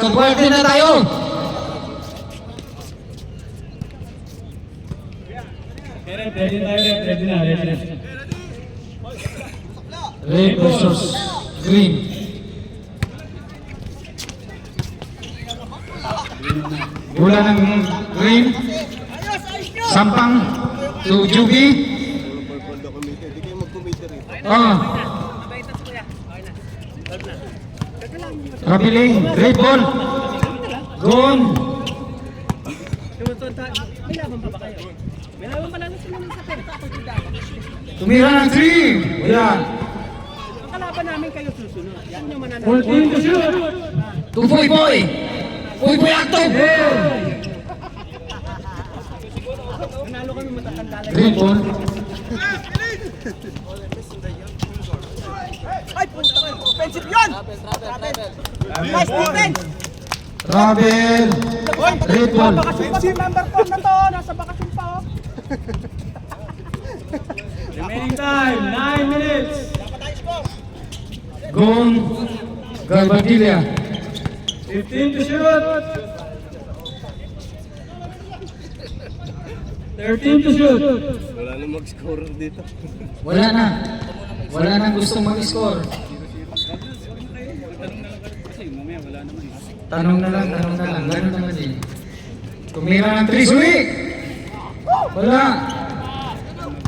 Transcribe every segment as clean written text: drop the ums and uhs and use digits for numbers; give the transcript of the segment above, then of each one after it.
Magkabuerte na tayo. Ready na. Red versus green. Bola ng green. Sampang to Juby. Kabiling, great ball. Gone. Tumira ng 3. Wala. Kalaban namin kayo susunod. Yan yung mananalo. 14 to shoot. To Puy-Puy. Puy-Puy active. Nanalo kami matatanda lang. Great ball. Ay, punta kayo. Offensive yun! Nice defense! Travel. Great ball. Bakasyon pa si member 4 na to. Nasa bakasyon pa oh. Remaining time, 9 minutes. Gone. Garbadilla. 15 to shoot. 13 to shoot. Wala na mag-scorer dito. Wala na. Wala nang gustong mag-score. Tanong na lang. Ganun naman din. Tumira ng 3 suwi. Wala.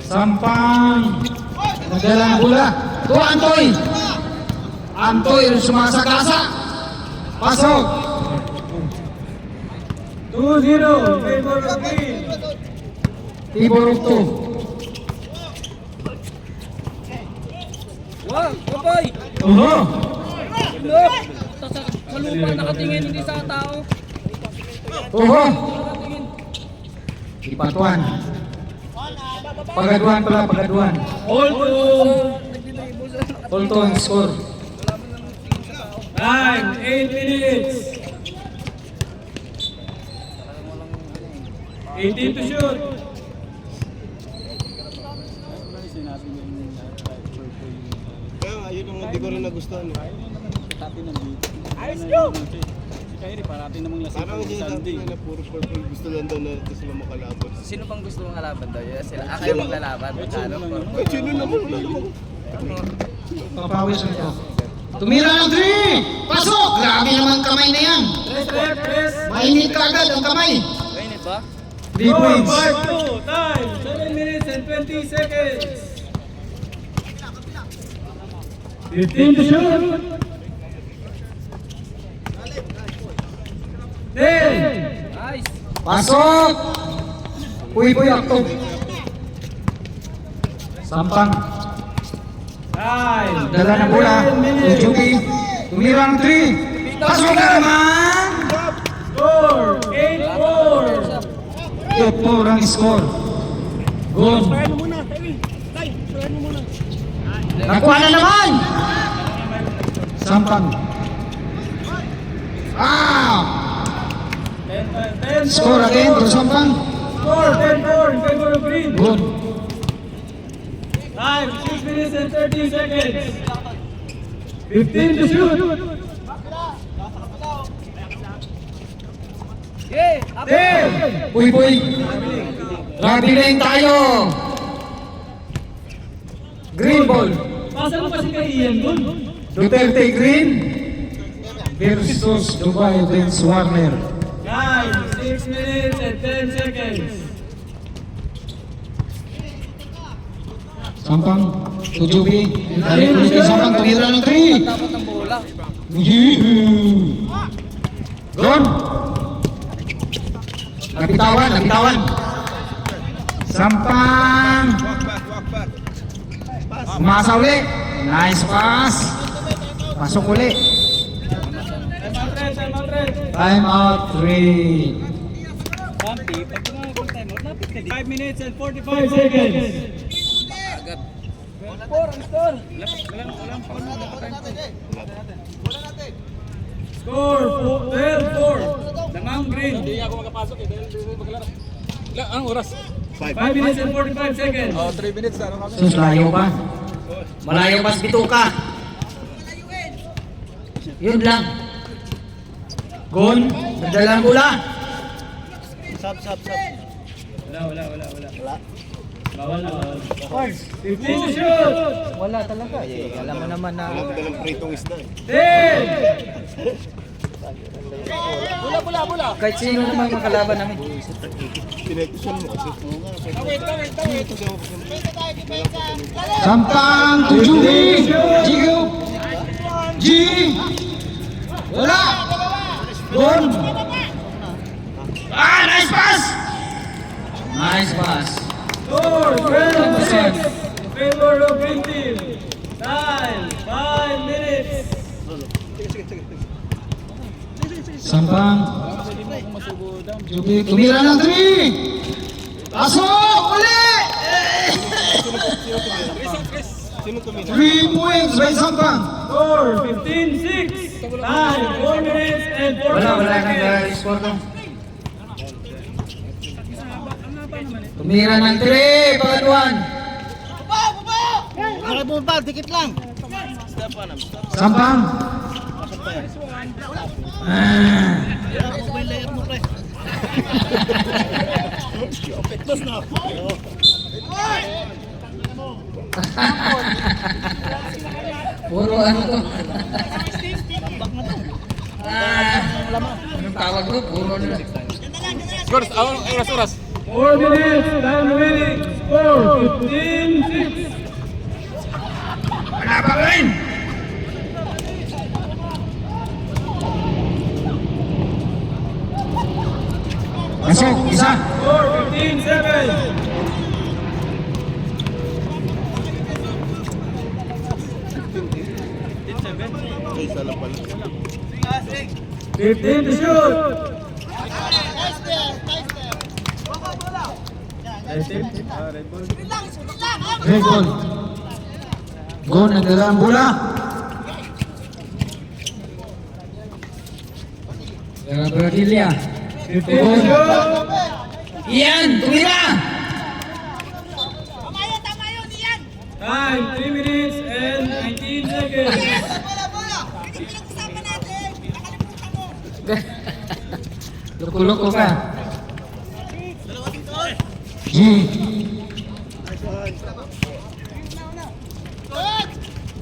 Sampang. Nadala ng bola. To Antoy. Antoy sumasagasa. Pasok. 2-0. Favor of green. Tibor of 2. Wow, boy! Oho. Look! Sa lupa nakatingin, hindi sa tao. Oho. Nakatingin. Ipatuan. Pagaduan pala, pagaduan. Hold to. Hold on, score. 8 minutes. 18 to shoot. Kaya nga, yun ang hindi ko rin nagustuhan. Ayos nyo! Parang hindi natin na puro purple gusto lang daw na ito sila makalaban. Sino pang gusto mong kalaban daw? Yun sila. Kayo maglalaban. Ano? Eh, sino naman? Wala naman. Papawis nito. Tumira ng 3! Pasok! Grabe naman kamay na yan. Press. Mainit ka agad ang kamay. Mainit ba? 3 points. 4-2. Time. 7 minutes and 20 seconds. 15 to shoot. 10. Nice! Pasok! Puy-puy akto. Sampang. 9. Dala na bola. Ujuki. Tumira ng 3. Pasok na naman! Score. 8-4. 8-4 ang score. Gone. Surayan mo muna, Tewin. Tay, surayan mo muna. Nakuha na naman! Sampang. Ah! 10. Score again to Sampang. Score 10-4 in favor of green. Good. Time 6 minutes and 30 seconds. 15 to shoot. Okay, 10. Puy-puy. Traveling tayo. Green ball. Pasa mo kasi kay Ian dun. Duterte Green versus Dubai Vince Warner. Time 6 minutes and 10 seconds. Sampang. Tujubi. Dari ulit kay Sampang. Tumira ng 3. Dapat ng bola. Gone. Napitawan. Sampang. Umasa uli. Nice pass. Pasok uli. Time out 3. 5 minutes and 45 seconds. Score 12-4. Damang Green. Hindi ako makapasok eh. Ang oras. 5 minutes and 45 seconds. 3 minutes na. Sus, layo pa. Malayo pa sa bituka. Yun lang. Gon, nagdala ang bola. Sub. Wala. Bawal na. 15 to shoot. Wala talaga. Eh, alam mo naman na... Walang dalang pritong isda eh. 10. Kahit sino naman yung kalaban namin. Pinagkusan mo kasi. Sampang to Juby. Jigo. G. Wala. Gon. Ah, nice pass. Nice pass. Score 12 in favor of green team. Time 5 minutes. Sampang. Juby, tumira ng 3. Pasok! Uli! Sino tumira? 3 points by Sampang. Score 15-6. Time 4 minutes and 40 Wala seconds. nag-score doon. Tumira ng 3, pangaluan. Sampang. Puro ano to? Anong tawag to? Puro ano? Scores, oras. 4 minutes, time remaining. Score 15-6. Wala pa rin! Pasok, isa. Score 15-7. Ay, isa lang pala. 15 to shoot. Red ball. Go, nagdala ang bola. Berdilia. 15 to shoot. Ian, tumira! Time 3 minutes and 19 seconds. Loko-loko ka. G.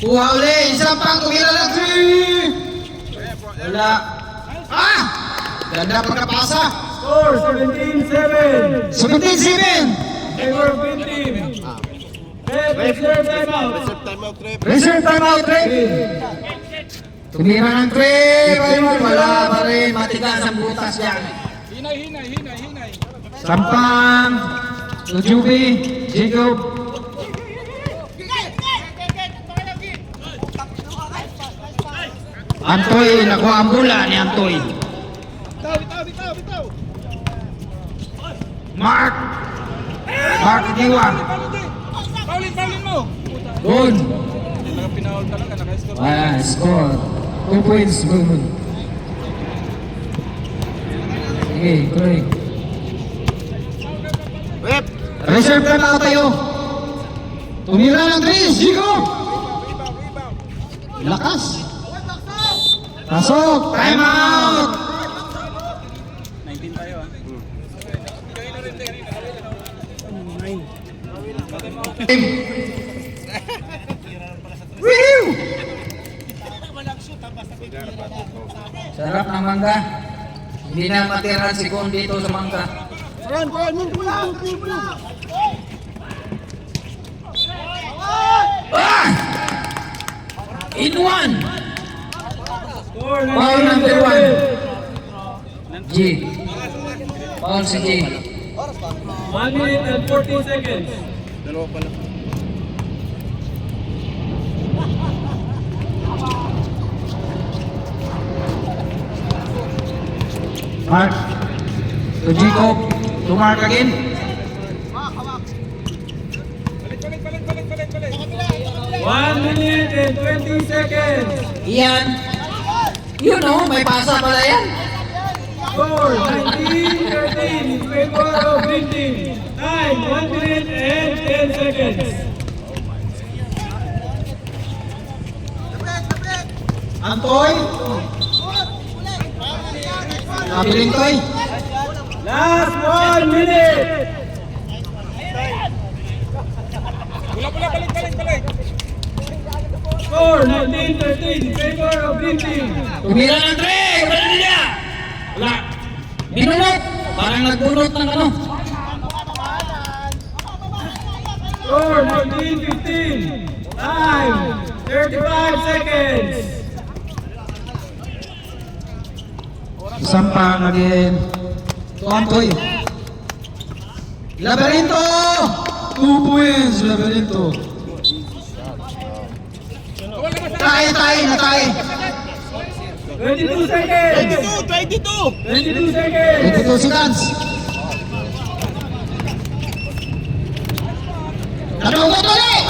Kuha uli, isang pang tumira ng 3. Wala. Ah! Ganda pagkapasa. Score 17-7. 17-7. Favor of green team. Reserve timeout. Reserve timeout, rep. Reserve timeout, Ray. Tumira ng 3. Wala pa rin. Matigas ang butas yan. Hinay. Sampang. Tujubi. Jacob. Antoy, nakuha ang bola ni Antoy. Mark Diwa. Paulin mo. Good. Pinahol talaga, naka-score. Score. 2 points. Good. Sige, tuloy. Rep! Reserve time out tayo. Tumira ng 3. Jigo. Lakas. Pasok. Time out. 19 tayo ah. Woo! Sarap ng mangga. Hindi na matiran si Kon dito sa mangga. Ah! In one. Score Foul number 19-7. G. Foul si G. 1 minute and 40 seconds. Dalawa pala. Mark. To Jacob. To Mark again. 1 minute and 20 seconds. Ian. You know, may pasa pala yan. Score 19-13 in favor of green team. Time 1 minute and 10 seconds. Antoy. Kabiling Toy. Last 1 minute. Score 19-13 in favor of Green Team. Tumira ng 3! Wala na niya! Wala. Binunot! Parang nagbunot ng ano. Score 19-15. Time 35 seconds. Isang pang again. Tuantoy. Laberinto! 2 points, Laberinto. Tayo, natay. 22 seconds. 22 seconds. 22 seconds. Nanugot ulit!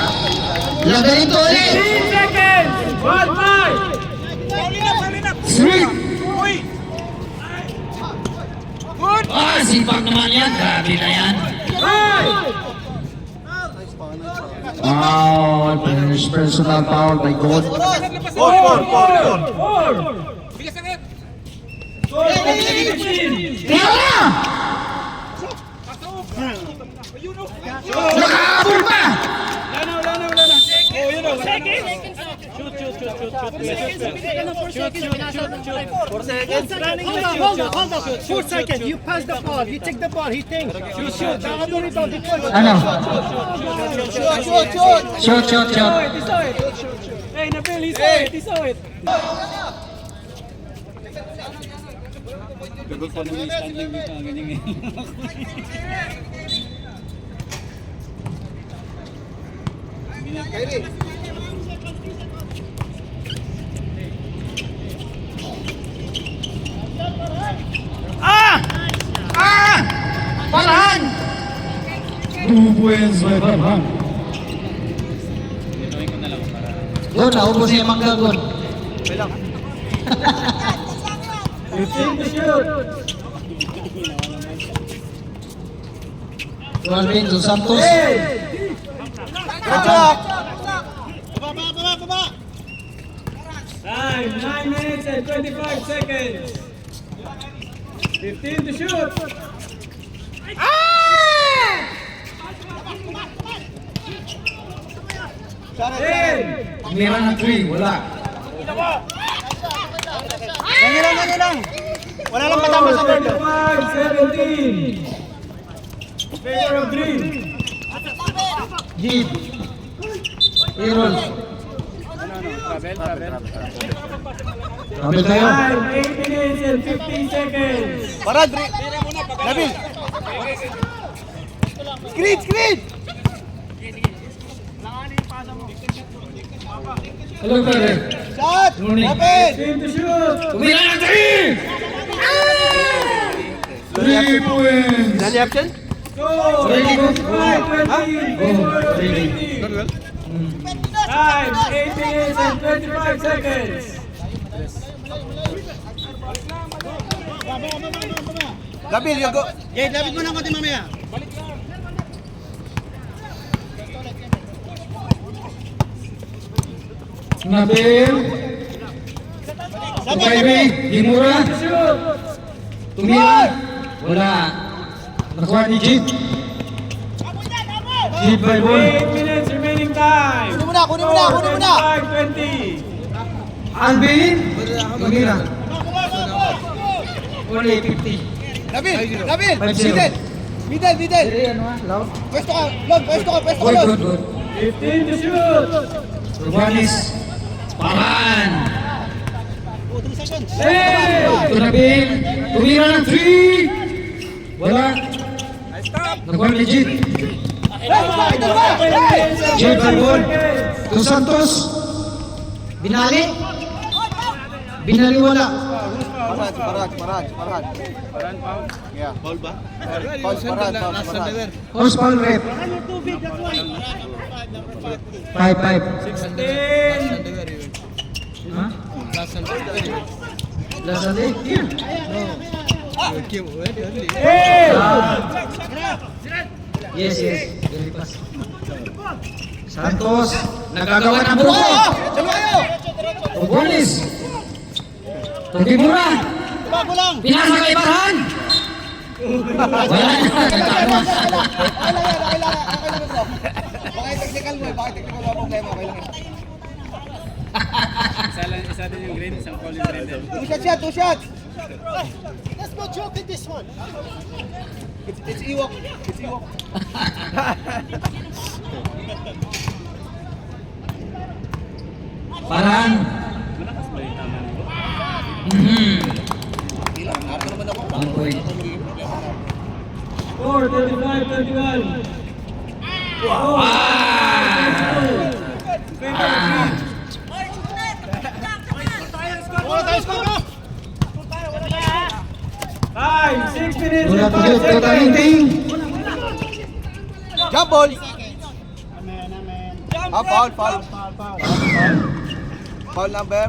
Laberinto ulit! 15 seconds. 1-5. Sweet! Sipag naman yan. Grabe na yan. 5. Wow, personal foul by God. 4. Score 15. Tingnan na! Nakahabol pa! Hold on. 4 seconds. You pass the ball. You take the ball. He thinks. Shoot. Ano? Shoot. Hey, Nabil, he saw it. He saw it. Palahan! 2 points by Farhan. Doon, naubos niya yung mangga doon. 15 to shoot. 12 Dos Santos. Time 9 minutes and 25 seconds. 15 to shoot. Tumira ng 3, wala. Wala lang matama sa board. 17. Favor of Green. Jeep. Errol. Travel tayo. Time 8 minutes and 15 seconds. Nabil! Screen! Hello, brother. Shot! Morning. 15 to shoot. Tumira ng 3! 3 points. Nani action? Score 25-20. Favor of Green Team. Time 8 minutes and 25 seconds. Nabil, you go! Nabil. Ukaibi. Himura. Shoot. Tumira. Wala. Nakuha ni Jeep. Jeep by ball. 8 minutes remaining time. Kunin mo na! 25-20. Alvin. Tumira. Only 50. Nabil! 5-0. Middle! Ano loud? Pwesto ka, Lord! Good. 15 to shoot. Urbanis. Paran. Hey! Nabil. Tumira ng 3. Wala. Nakuha ni Jeep. Jeep by ball. Dos Santos. Binali wala. Parad. Yeah. Foul ba? Parad. Horse foul rep. 5-5. 16. Ha? Last Sunday? Here. Hey! Yes. Very fast. Santos. Nagagawa ng buko. Ugonis. Tugimura. Bago lang. Pinasa kay Barhan! Wala na. Bakit technical mo? Bakit technical mo? Problema. Okay lang. Isa din yung green, isang foul yung green din. Two shots yan, two shots. Let's go joke in this one. It's Ewok. It's Ewok. Barhan! Malakas ba yung tama nito? One point. Score, 35-21. Wala tayo score na. 5, 6 minutes Wala and to 5 get to seconds. talinting. Jump ball. Foul. Foul number?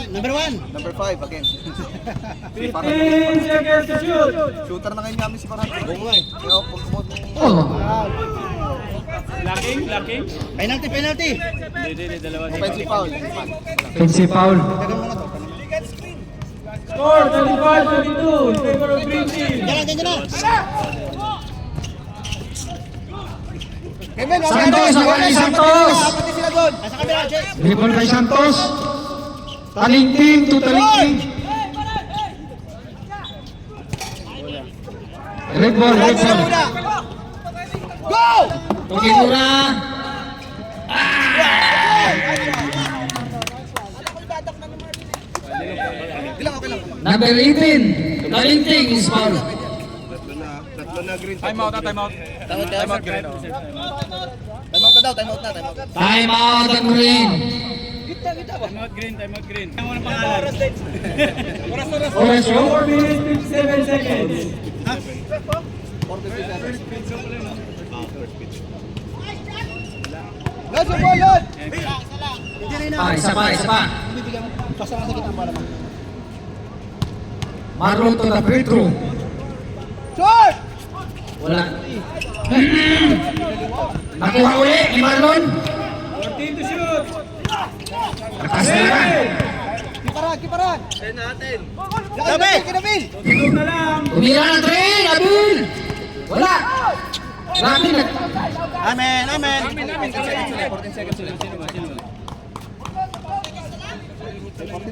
Number 1. Number 5 again. 15 seconds to shoot. Shooter na ngayon namin si Parang. Oo nga eh. Kaya pag-promote mo. Oh! Locking. Penalty. Hindi, dalawa. Offensive foul. Offensive foul. Score, 25-22 in favor of green team. Diyan na. Kevin, Santos, nawala ni Santos! Pati sila doon. Nasa kabila, Jay. Rebound kay Santos. Talinting to talinting. Red ball. Go! Tukimura. Okay lang. Number 18. Talinting is foul. Tatlo na green. Time out. Time out na daw. Time out ang green. Time out green. Ang unang pangalan. Oras 4 minutes, 57 seconds. Let's go, yun! Isa pa. Basta nasa gitna para man. Marlon to the free throw. Short! Wala. Nakuha uli ni Marlon. 14 to shoot. Lakas na yan. Kiparan! Kinabil! Tulog na lang. Tumira ng 3. Abil. Wala. Grabe na. Amen. Namin. 14 seconds ulit. Sino ba?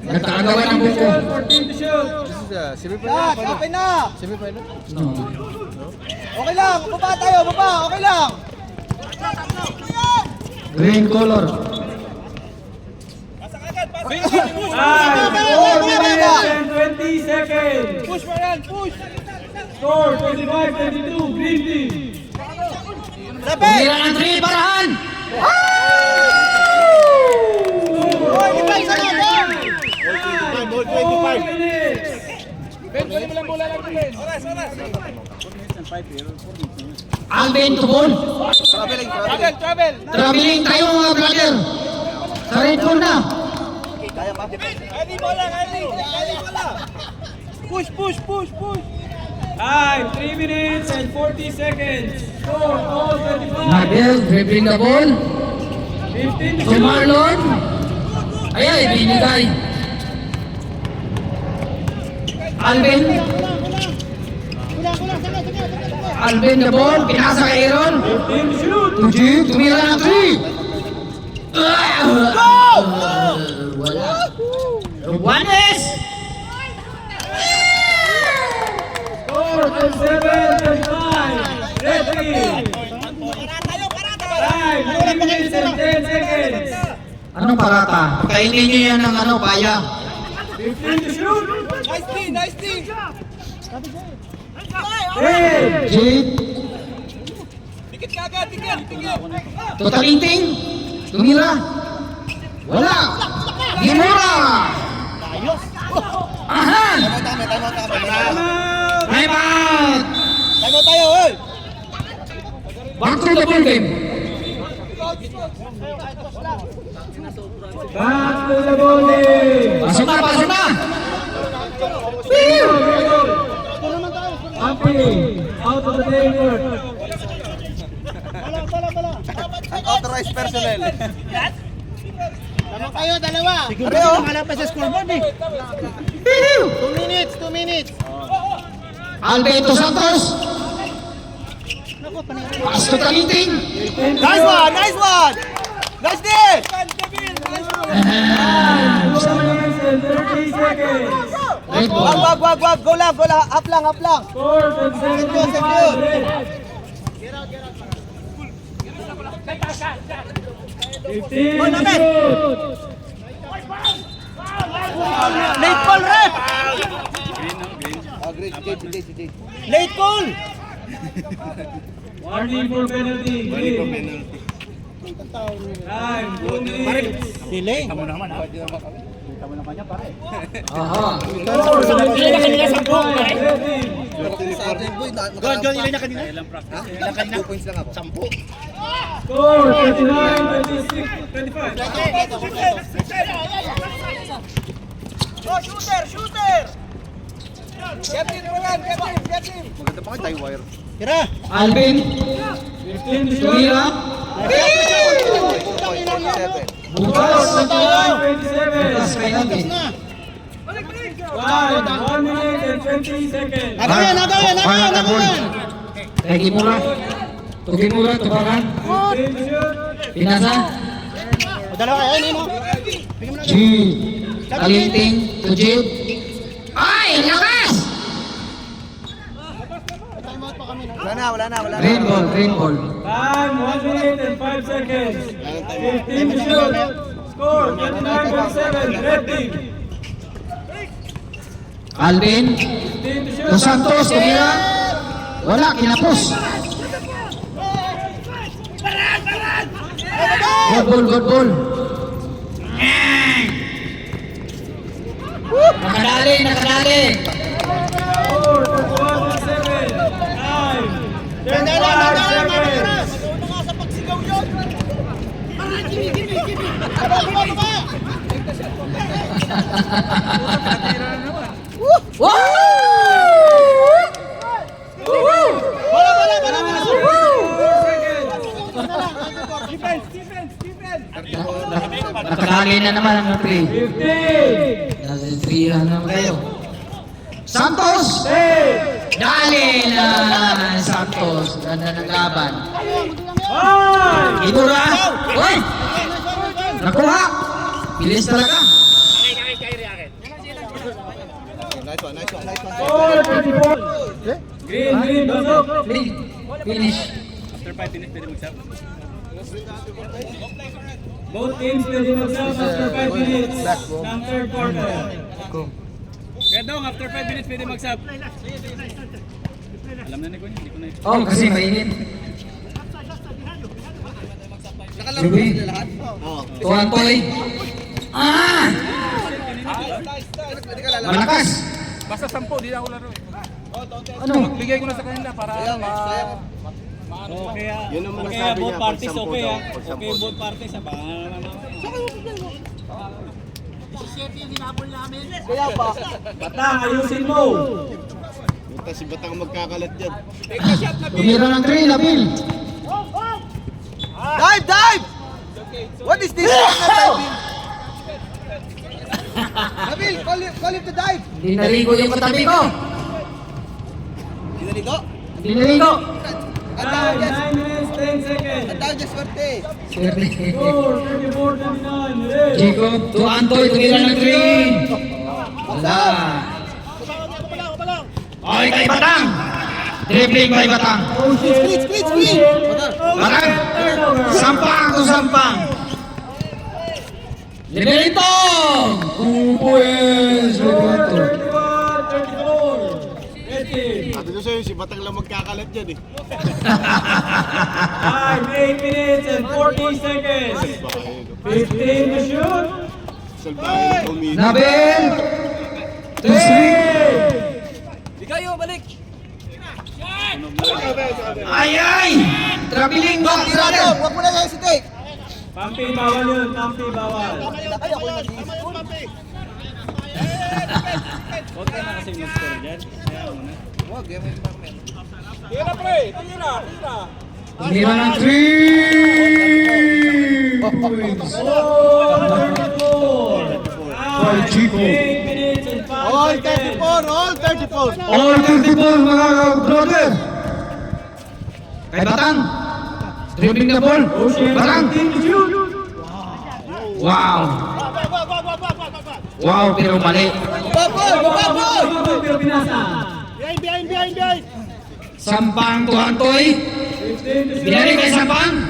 Nagkakagawa ng buko. 14 to shoot. Open na! No. Okay lang! Baba tayo! Okay lang! Green color. 4 minutes and 20 seconds. Push mo yan! Push! Score, 25-22, green team. Tumira ng 3. Parahan. Hold 25. 4 minutes. Alvin to ball. Travel! Traveling tayo mga brother. Sa red ball na. Early bola! Push! Time, 3 minutes and 40 seconds. Score, all 25. Nagel dribbling the ball. 15 to To shoot. Marlon. Ay, binigay. Alvin. Alvin the ball. Pinasa kay Aaron. 15 to shoot. Tuji, tumira ng 3. Wala. Juanes. Score, 27-35. Red team. Time, 3 minutes and 10 seconds. Anong parata? Kainin niyo yan ng ano, paya. 15 to shoot. Nice team! 10. Jade. Tikit ka agad! Totalinting. Tumira. Wala. Gimura. Aha. Time out! Time out. Time out tayo, oy! Back to the ball game. Back to the ball game. Pasok na. Happy. Out of the danger. Unauthorized personnel. Tama kayo, dalawa. Siguro kasi nakalapas sa scoreboard eh. 2 minutes. Alberto Santos. Pass to Kaliting. Nice one. Nice D. 30 seconds. Red ball. Wag. Go lang. Up lang. Score 27 Secure. red. 15 Go, Namin. shoot. Late call, ref. Late call. Warning for penalty. Bali pa Green. penalty. Time, 2 minutes. Delay. Aha. Score 25 red team. Go, ilan na kanina? Ha? 2 points lang ako. 10. Score 29, 26, 25. Oh, shooter. Get him. Maganda pa kayo, tie wire. Tira. Alvin. 15 to shoot. Tumira. 47. Bukas. 27. Bukas kay Alvin. Time, 1 minute and 20 seconds. Agaw yan. Kay Kimura. Kimura, tubakan. 15 to shoot. Pinasa. O, dalawa kayo, ini mo. G. Kaliting. To Jib. Ay! Lakas! Wala na. Green ball. Time, 1 minute and 5 seconds. 15 to shoot. Score 29-27, red team. Alvin. 15 to shoot. Dos Santos. Tumira. Wala. Kinapos. Good ball. Nakadali. Score 31-7. Time, 35 seconds. Nakadali na naman ang 3. 15. Nasa 3 na naman kayo. Santos! 10. Dali na Santos. Ganda ng laban. 5. Kimura! Uy! Nakuha! Bilis talaga. Nice one. Score 24. Green, basok. Finish. After 5 minutes, pwede mag-sub. Both teams pwede mag-sub after 5 minutes ng third quarter. Kaya dong, after 5 minutes pwede mag-sub. Alam na ni Kuya, hindi ko na ito. Oh, kasi mainit. Ruby. Tuwan-toy. Ah! Malakas. Basta 10, di na ako laro. Ano? Bigay ko na sa kanila para Okay, Yun ang okay, masasabi both niya, parties pag 10 okay daw, ah. pag 10 Okay, both parties ah. Baka Kaya pa. Batang, ayusin mo. Punta si Batang magkakalat dyan. Tumira ng 3, Nabil. Dive! What is this? Nabil, call him to dive. Hindi naligo yung katabi ko. Dinaligo? Hindi naligo. Time, 9 minutes, 10 seconds. Tawag niya swerte. Swerte. Score, 34-29, red. Jacob, Tuantoy, tumira ng 3. Wala. Okay, kay Batang. Dribbling kay Batang. Screen! Batang. Sampang. Liberito! Pues, Liberito. 31-34, red team. Sabi ko sa'yo, si Batang lang magkakalat dyan eh. Time, 8 minutes and 40 seconds. Salbahe. 15 to shoot. Salbahe. Tumira. Nabel! 2-3. Di kayo, balik! Ay! Traveling back, Tirado, huwag mo na hesitate. Pampi, bawal yun. Pampi, bawal. Ay, ako yung nag-iisip. Huwag ka na kasi mag-score dyan. Kaya mo na. Wag, yan may partner. Tumira ng 3! points. By Chico. 8 minutes and 5 All seconds. 34, all 34. All 34 mga brother. Kay Batang. Dribbling the ball. Batang. Wow. Wow, pero mali. Babol! Pero pinasa. Behind! Sampang Tuhantoy. Binalik kay Sampang.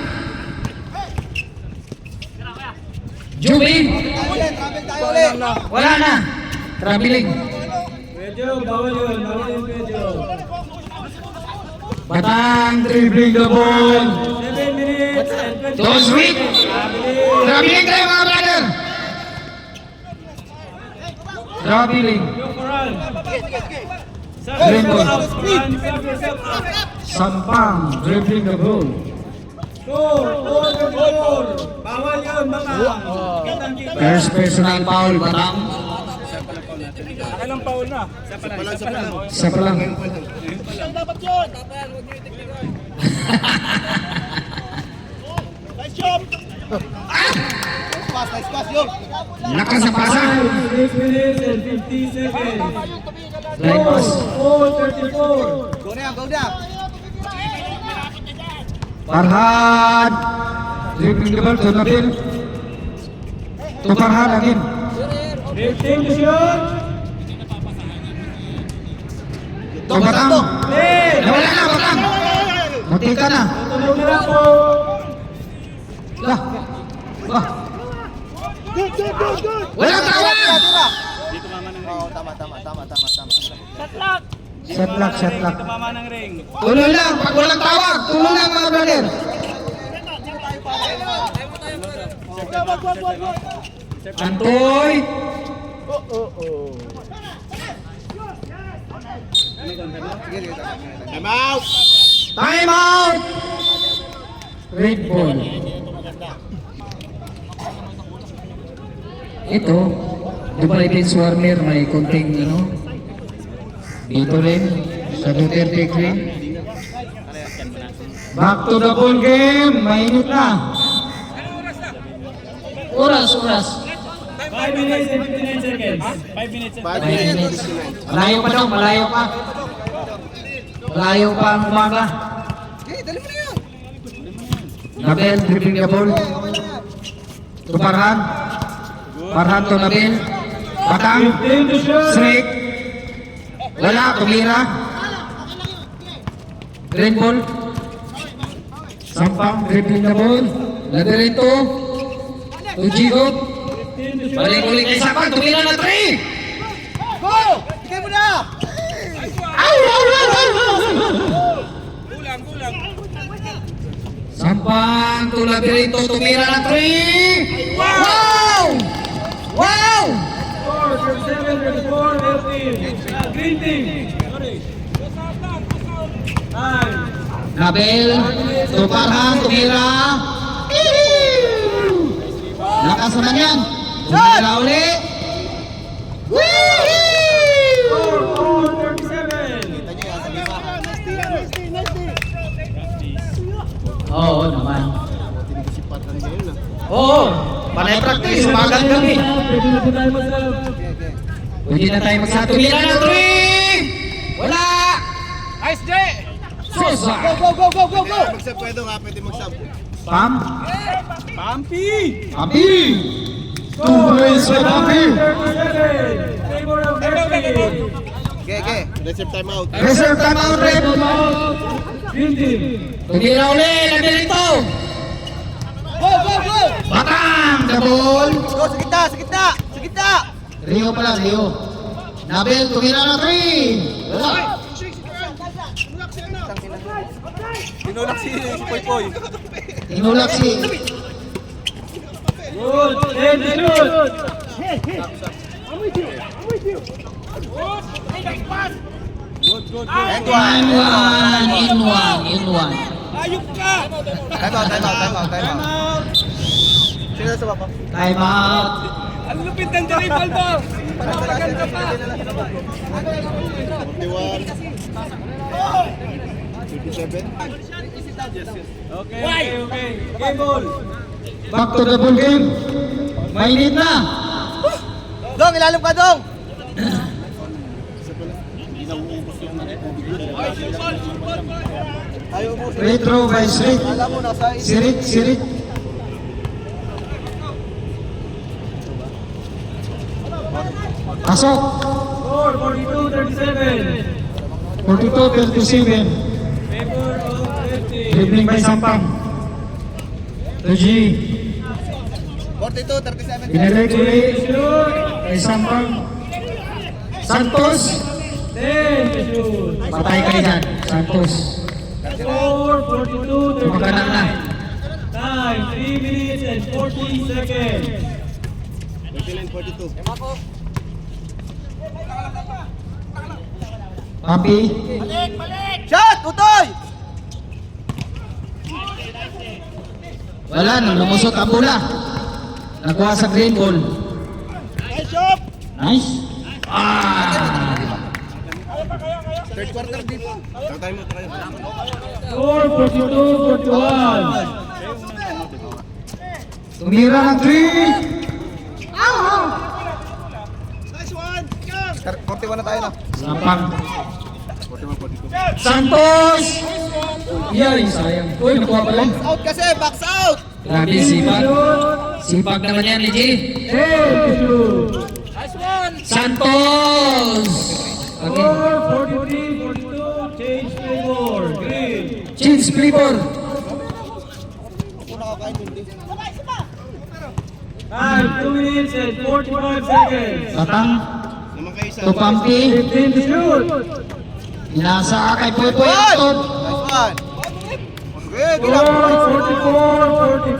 Jubin. Travel tayo ulit. Wala na. Traveling. Medyo, bawal yun. Bawal yun, medyo. Batang dribbling the ball. 7 minutes and 20 Don't sweet. Traveling. Traveling tayo mga brother. Traveling. Go for run. Serve Green yourself ball. up. Run, serve yourself up. Sampang dribbling the ball. Score, 4-4. Bawal yun, baka. Kitang kita. First personal foul, Batang. Ilang foul na? Isa pa lang. Nice pass, yun. Lakas sa pasa. 6 minutes and 50 seconds. Line pass. 4-34. Go na yan, go na. Farhan. Dribbling the ball to Nabil. To Farhan again. 15 to shoot. To Batang. Hey! Nawala na, Batang. Munti ka na. Tutunog na lang po. Lah. Wah. Walang tawag. Tira. Oo, tama. Shot lock. Tumama ng ring. Tuloy lang. Pag walang tawag, tuloy lang mga brother. Antoy. I'm out! Time out. Red ball. Ito, Dubai Benz Warner may konting dito rin sa Duterte Green. Back to the ball game, mainit na. Oras. 5 minutes and 59 seconds. 5 minutes and 5 5 minutes. minutes. Malayo pa daw, malayo pa. Malayo pa ang umaga. Okay, dali mo na yan. Nabel dribbling the ball. To Farhan. Farhan to Nabel. Batang. 15 to shoot. Snake. Wala, tumira. Green ball. Sampang dribbling the ball. Lagarin to. To Jigo. 15 to shoot. Balik-balik kay Sampang. Tumira na 3. Go! Bigay mo na! Sampang to Labirito. Tumira na 3. Wow! Wow! Score, 37-34, Green team. Time. Nabel, to Farhan, tumira. Lakas naman yan. Tumira uli. Score, 4-37. Oo naman. Oo, panay practice, umagang gabi. Pwede na po tayo mag-serve. Pwede na tayo magsa. Tumira na 3. Wala. Ice J! Sosa. Go! Mag-sub kayo doon ha, pwede mag-sub. Pam. Pampi! Papi. 2 points by Papi. 37. Favor of Mercy. Okay. Reserve time out. Reserve time out, Red. Green team. Tumira uli, Labirito. Go! Batang, the ball. Go, sa gitna! Rio pala, Rio. Nabel, tumira na 3. Wala. Tinulak si Poy. Tinulak si... Good. 10 to shoot. And In one. Time out. Sino sa baba? Time out. Ang lupit ng dribble mo! Maganda pa! 51. 57. Okay. Game ball. Back to the ball game. Mainit na. Dong, ilalim ka, Dong! Ayaw mo, Free throw by Sirit. alam mo, nasa Sirit. Pasok. Score 42-37. 42-37. Favor of 50. Dribbling by Sampang. Tuji. 42-37. Pinaregulit Shoot. by Sampang. Santos. 10 to shoot. Patay kayo dyan. Santos. Score 42-39. Kumakanak na. Time 3 minutes and 40 seconds. 42. Papi. Shot! Utoy! Wala nang lumusot ang bola. Nakuha sa green ball. Nice. Ah! Third quarter din. Time mo tayo. Score 42-41. Tumira ng 3. 41 na tayo na. Sampang. 41, 42. Santos! Yay, sayang. Uy, nakuha pala. Out kasi, box out! Grabe, sipag. Sipag naman yan, Ligi. 10 to shoot. Santos! Okay. Score 43-42. Change flavor. Green. Chiefs flavor. Una kakain hindi. Time 2 minutes and 45 seconds. Batang. Naman kayo isa. Tupampi. 15 to shoot. Inasa kay Poy Poy Anton. Nice one! Okay, Score ginagawa.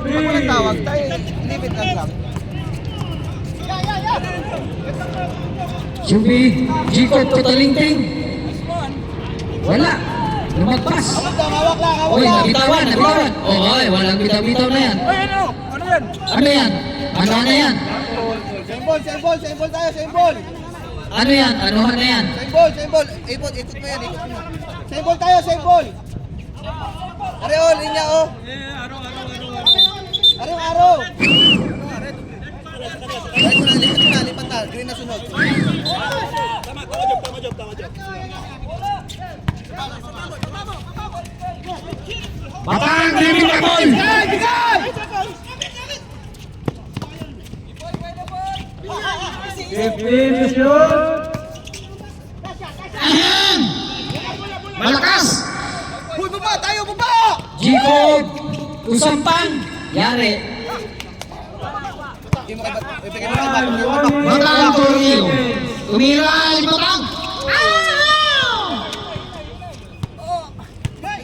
44-43. Tawag tayo. Limit lang lang. Subi. Jacob Tutalingting. Wala. Lumagpas. Hawak lang, hawak Uy, lang. nabitawan. Oy, walang bitaw-bitaw na yan. Ano yan? Ano na yan? Same ball tayo, same ball. Ano yan? Ano na yan? Same ball. Ikot mo yan, ikot mo. Same ball tayo, same ball. Are, oh, linya, oh. Araw. Lipat na. Green na sunod. Batang, dribble na ball! Fifteen to shoot. Ayan! Malakas! Uy, baba! Tayo, baba! Jacob Usampang. Yari. Batang Torrio. Tumira ay Batang.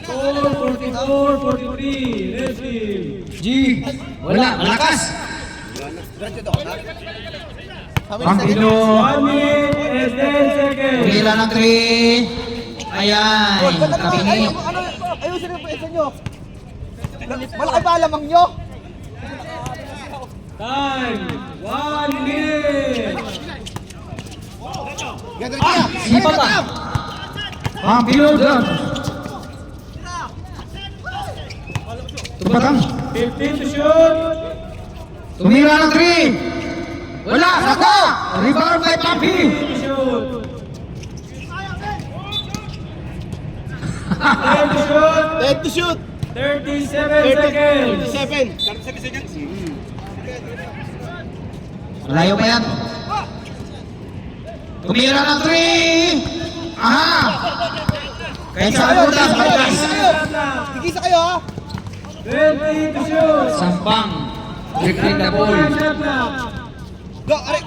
Score 44-43. Red team. G. Wala. Malakas. Pampino. 1 minute and 10 seconds. Tumira ng 3. Ayan. Kapini. Ayusin yung pesa nyo. Malaki ba alamang nyo? Time 1 minute. Sipa ka. Pampino doon. Tubatang. 15 to shoot. Tumira ng 3. Wala. Naka. Rebound by Papi. 15 to shoot. 10 to shoot. Dead to shoot. 37 seconds. 37. Malayo pa yan. Tumira ng 3. Aha. Kahit sa butas, butas. Tigisa kayo, ha? 20 to shoot. Sampang. Dribbling the ball. Shot clock. Go, are.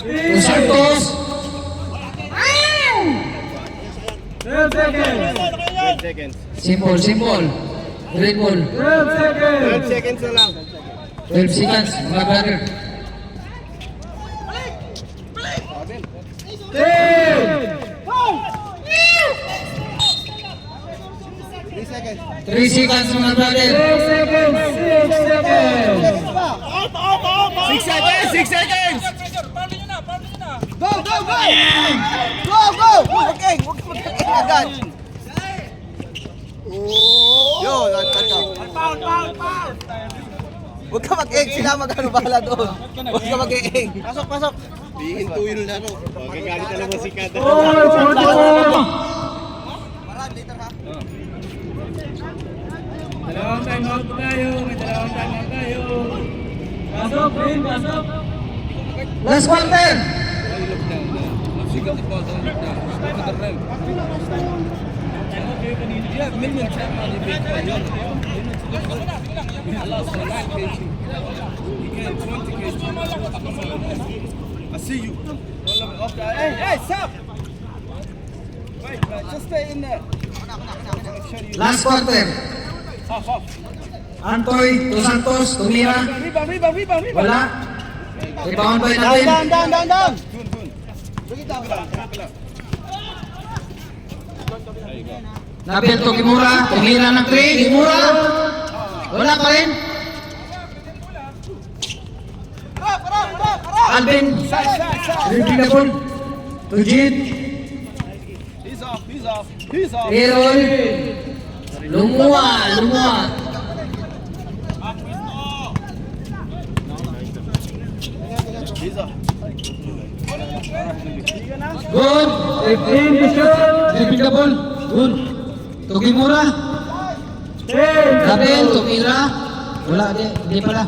15 Santos. 12 seconds. 12 seconds. Simple. Dribble. 12 seconds. 12 seconds na lang. 12 seconds, mga brother. 10. 3 seconds. 3 seconds, mga brother. 6 seconds. 6 seconds. 6 seconds. 6 seconds. Go! Go! Okay, huwag ka mag-okay agad. Yo, foul. Huwag ka mag-egg, sila mag-ano bahala doon. Huwag ka mag-egg. Pasok, pasok. Hihintuin yung laro. Magagalit na naman si Kada. Score 44. Maran, later ha. Dalawang time out tayo. May dalawang time out tayo. Pasok, Green, pasok. Last quarter. I see you. Hey, hey, stop! Wait, just stay in there. Last quarter. Antoy, Dos Santos, tumira. Rebound, rebound, rebound, rebound. Wala. Rebound boy Down, natin. down, down, down, down. Bring it down. Napil to Kimura. Tumira ng 3. Kimura. Wala pa rin. Alvin. Reading the ball. To Jid. He's off, he's off, he's off. Errol. Lumua. Lumua. He's off. Good. 15 to shoot. Reading the ball. Good. To Kimura. 10. Napil. Tumira. Wala. Di pala.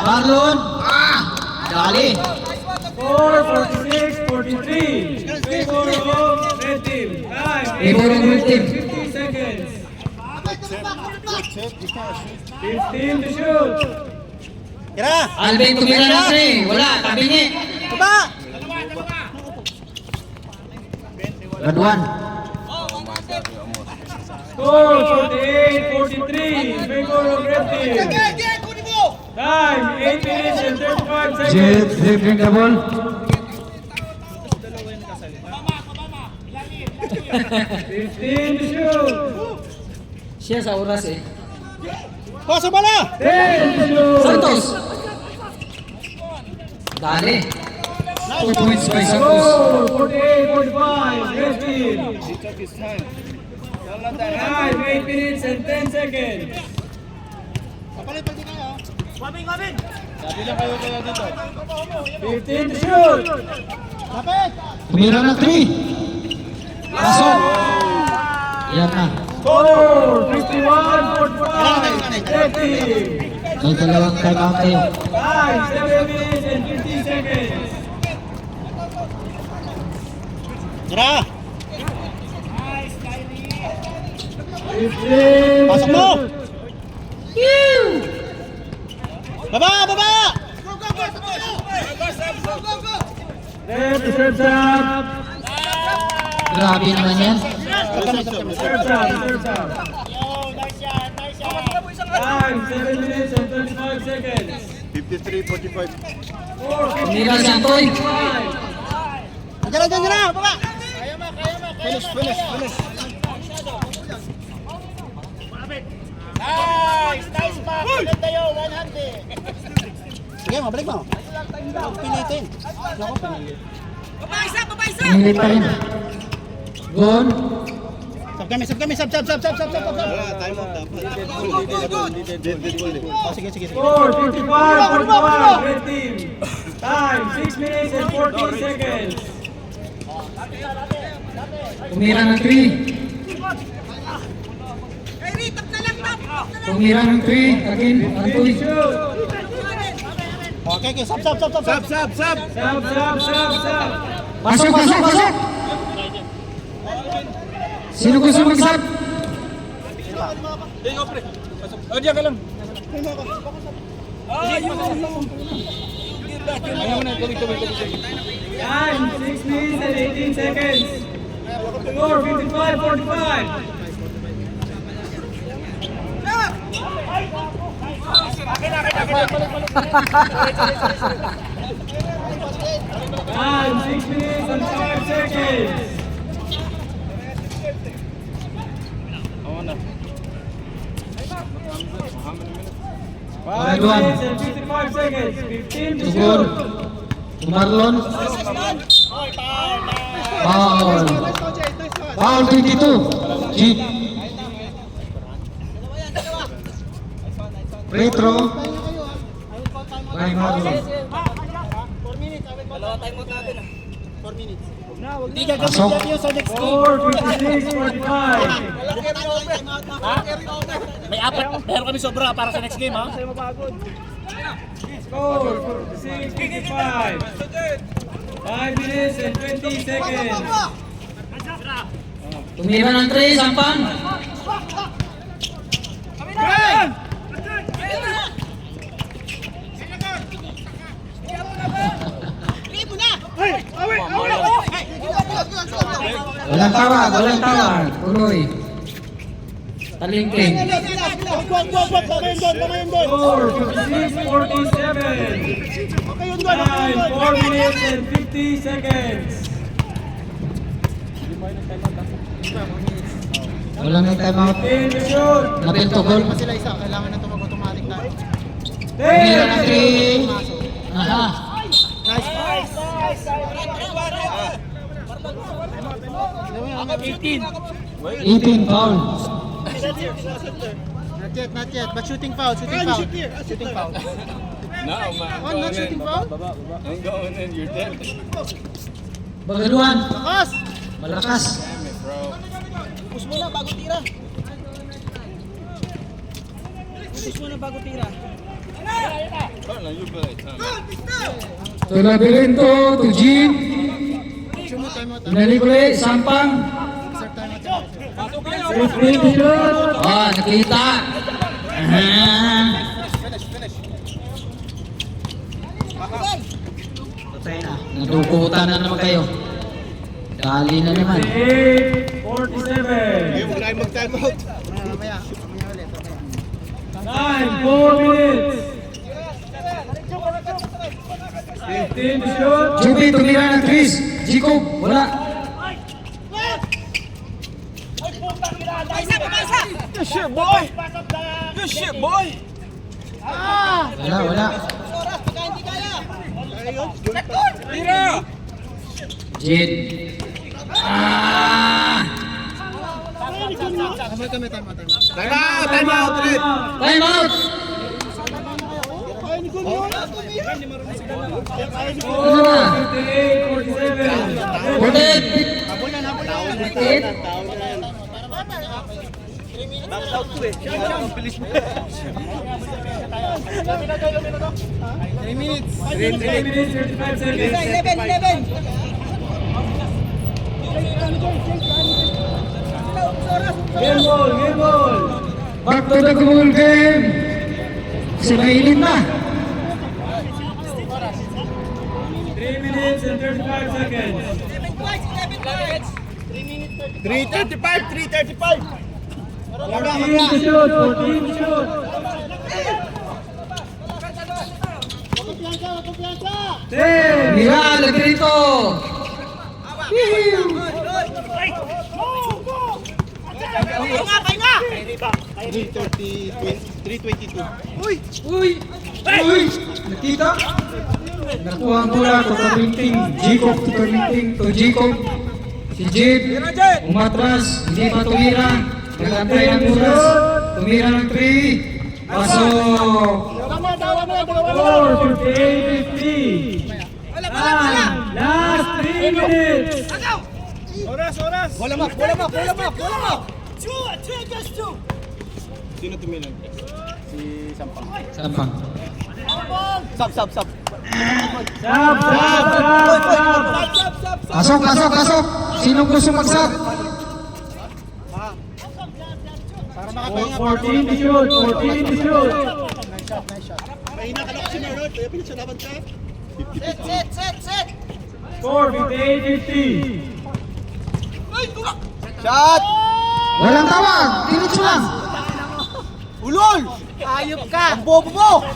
Marlon. Dali. Score 46, 43. Favor of red team. Time. Favor of red team. 50 seconds. 15 to shoot. Tira! Alvin tumira ng 3. Wala. Tabingi. Baba! Good one. Score 48, 43. Favor of red team. Time 8 minutes and 35 seconds. Jid dribbling the ball. 15 to shoot. Siya sa oras eh. Pasok bala! 10 to shoot. Santos. Dali. 2 points by Santos. Score 48, 45. Red team. He took his time. Don't let that Time 8 minutes and 10 seconds. Sabi lang kayo kaya dito. 15 to shoot. Tumira ng 3. Pasok. Yan na. Score 51, 45. Red team. May dalawang time out kayo. Time 7 minutes and 50 seconds. Tira! 15 Pasok mo! Baba! Baba! Red to serve up. Grabe naman yan. Serve up. Time 7 minutes and 25 seconds. 53-45. Tumira si Antoy. Diyan na! Baba! Finish, finish, finish. Sige, mabalik mo. Huwag pilitin. Naku, pinilit. Pinilit pa rin. Gone. Sab kami, sab kami, sab. Wala, time out dapat. Dead ball eh. Oh, sige. Score 55, 45. Red team. Time 6 minutes and 14 seconds. Tumira ng 3. Tumira ng 3. Again, Antoy. Shoot. Okay, sab. Sub. Pasok. Sino gusto mag-sub? Time 6 minutes and 18 seconds. Score 55, 45. Time 6 minutes and 5 seconds. Alright, 5 minutes and 55 seconds. 15 to Tugol. shoot. Tumarlon. Foul. Foul 22. Jeep. Retro. By Marlon. Dalawa time out natin ah. 4 minutes. Hindi gagawin Pasok. yan yun sa next game. Score 56-45. May apat. Meron kami sobra para sa next game, ha? Score 56-55. 5 minutes and 20 seconds. Tumira ng 3, Sampang. Walang tawag. Tuloy. Talingking. Score 56-47. Time 4 minutes and 50 seconds. Walang may time out. In the shoot. Napinto goal. Sila isa, kailangan na tumag-automatic tayo. Tumira ng 10. 3. Aha. Nice. 18 foul. Not yet. But shooting foul. Shooting foul. Now, man. Oh, not shooting foul? I'm going in, you're dead. Bagaluan. Lakas! Malakas. Damn it, bro. Push mo na bago tira. Oh, no, you play. To Labirinto, to Jean. Pinalik ulit, Sampang. Oh, nakita. Nadukutan na naman kayo. Dali na naman. 8-47. Huwag na mag-time out. Mamaya ulit. Time 4 minutes. 15 to shoot. Juby, tumira ng Chris. Jacob, wala. Wala. Jid. Time out, Red. Time out! Ano na? 3 minutes. 3 minutes 35 seconds. 11. Game ball. Back to the goal game. Kasi mainit na. 3 minutes and 35 seconds. 3:35. 14 to shoot. 14 to shoot. Ten. Mira, Lagrito. 3:22. Uy! Nakita? Nakuha ang bola to Torminting. To Jacob. Si Jib. Umatras. Hindi pa tumira. Nagantay ng oras. Tumira ng 3. Pasok. Score 58-50. Last 3 minutes. Bola mo. Sino tumilang? Sampang. Sub. Stop. Pasok. Sinong gusto mag-sub? 14 to shoot. 14 to shoot. Mahina ka na kasi Marlon. Kaya pinagsalaban ka. Set. Score 58-50. Shot! Walang tawag. Diretso lang. Ulol! Ayop ka! Ang bobo mo!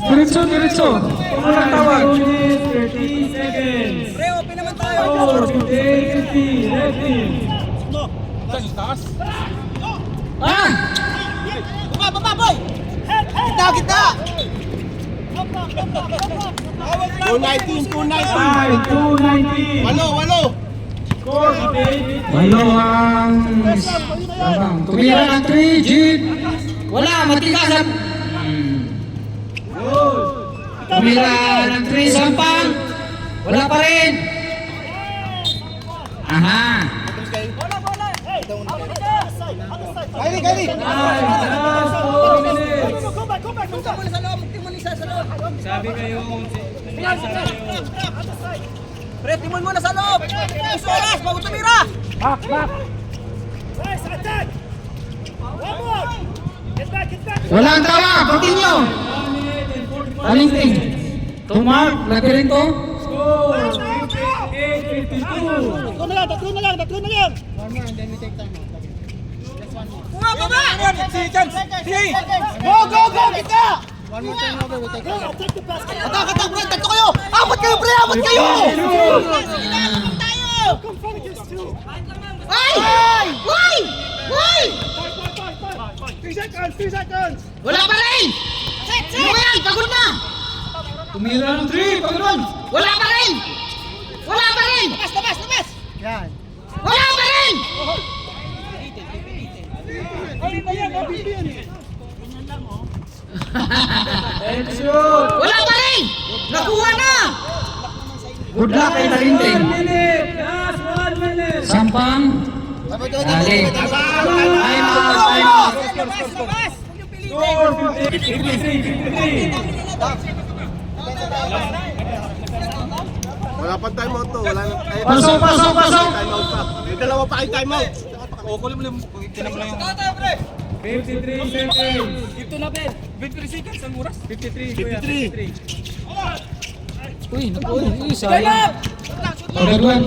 Diretso. Walang tawag. 30 seconds. Open naman tayo! Score 58-50. Red team. Ah! Baba, boy! Kita! 219. Time 2:19. Walo! Score 58-50. Walo ang Sampang. Tumira ng 3. Jib. Wala, matigas. Tumira ng 3, Sampang. Wala pa rin. Aha. Kylie, Kylie! Last 4 minutes. Punta mo na sa loob, timon isa sa loob. Sabi kayo, nasa kayo. Pre, timon mo na sa loob. Gusto oras, bago tumira. Wala ang tawa. Continue. 1 minute and 45 Talinting. Tumark. Lagi rin to. Score 58-52. Tatlo na lang! Kuha ka ba? Go, go, go! Kita! Kata, pre! Tatlo kayo! Apat kayo, pre! Apat kayo! Ay! Why? Why? 3 seconds! Wala pa rin. Ano yan? Pagod na. Tumira ng 3. Pagod. Wala pa rin. Wala pa rin. Labas! Yan. Wala pa rin. Wala pa rin. Nakuha na. Good luck kay Talinting. 1 minute. Last 1 minute. Sampang. Dali. Time out. Score 53-53. Wala pa time out to. Wala na. Pasok. Time out pa. May dalawa pa kayo time out. 53 seconds. Ito na, Ben. 53 seconds ang oras. 53, kuya. 53. Uy, sayang. Pagod.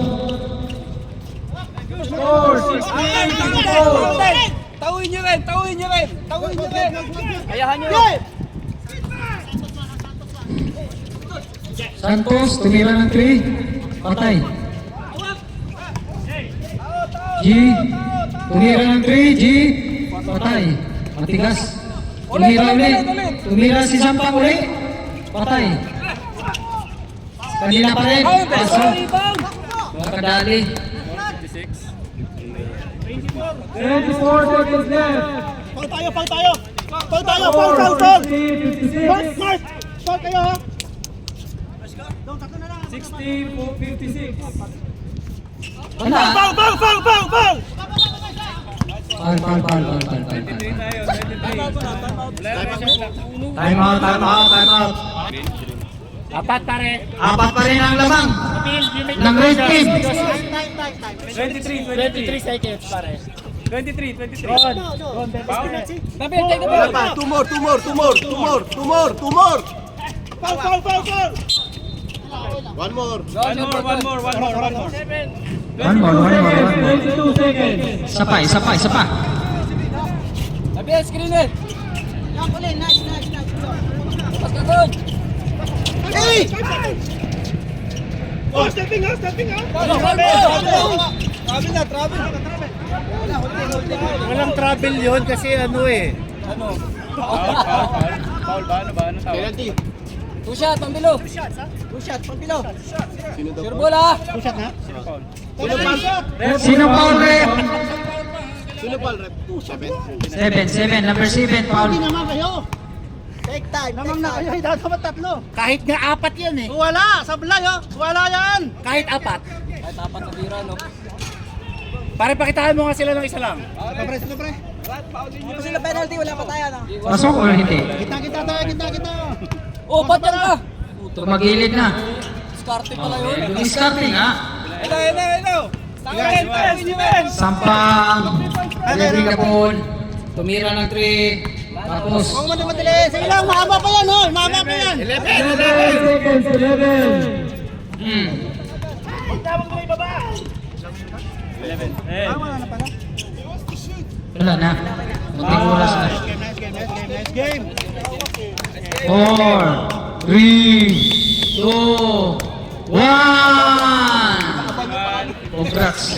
Score 60-54. Tawin nyo rin! Kayahan nyo! Santos, tumira ng 3. Patay. G. Tumira ng 3. G. Patay. Matigas. Tumira ulit. Tumira si Sampang ulit. Patay. Kanina pa rin. Paso. Makadali. 24 seconds left. Foul tayo! Score 60-56. Foul kayo, ha? 60-56. Wala. Foul! Pal. 23 tayo, 23. Time out. Apat pa rin ang lamang ng red team. 23 seconds pare. 23. Wala pa. Two more. One more. One more. 22 seconds. Isa pa. Tabi, screener! Nice. Pas ka doon! Hey! Oh, stepping out! Travel na. Walang travel yun kasi ano eh. Foul ba? Ano tawag? Penalty. Two shot, pambilo! Sure ball ha! Sino foul rep? Sino pal rep? 7, number 7 foul. naman kayo. Take time. Namang na kayo. Dapat tatlo. Kahit nga apat yan eh. Wala! Sablay, oh! Wala yan! Kahit apat. Kahit apat na tira, no? Pare, pakitaan mo nga sila ng isa lang. Pre. Hindi pa sila penalty, wala pa tayo, no? Pasok o hindi? Kita. Oh, ba't yan ka? Tumagilid na. Diskarte pala yun. Discarding ha. Hello. Sampang. Ready ka po. Tumira ng 3. Tapos. Madali. Sige lang, mahaba pa yan, oh! Mahaba pa yan! 11 seconds, 11. Wala na. Munting oras na. Nice game. 4, 3, 2, 1. Congrats.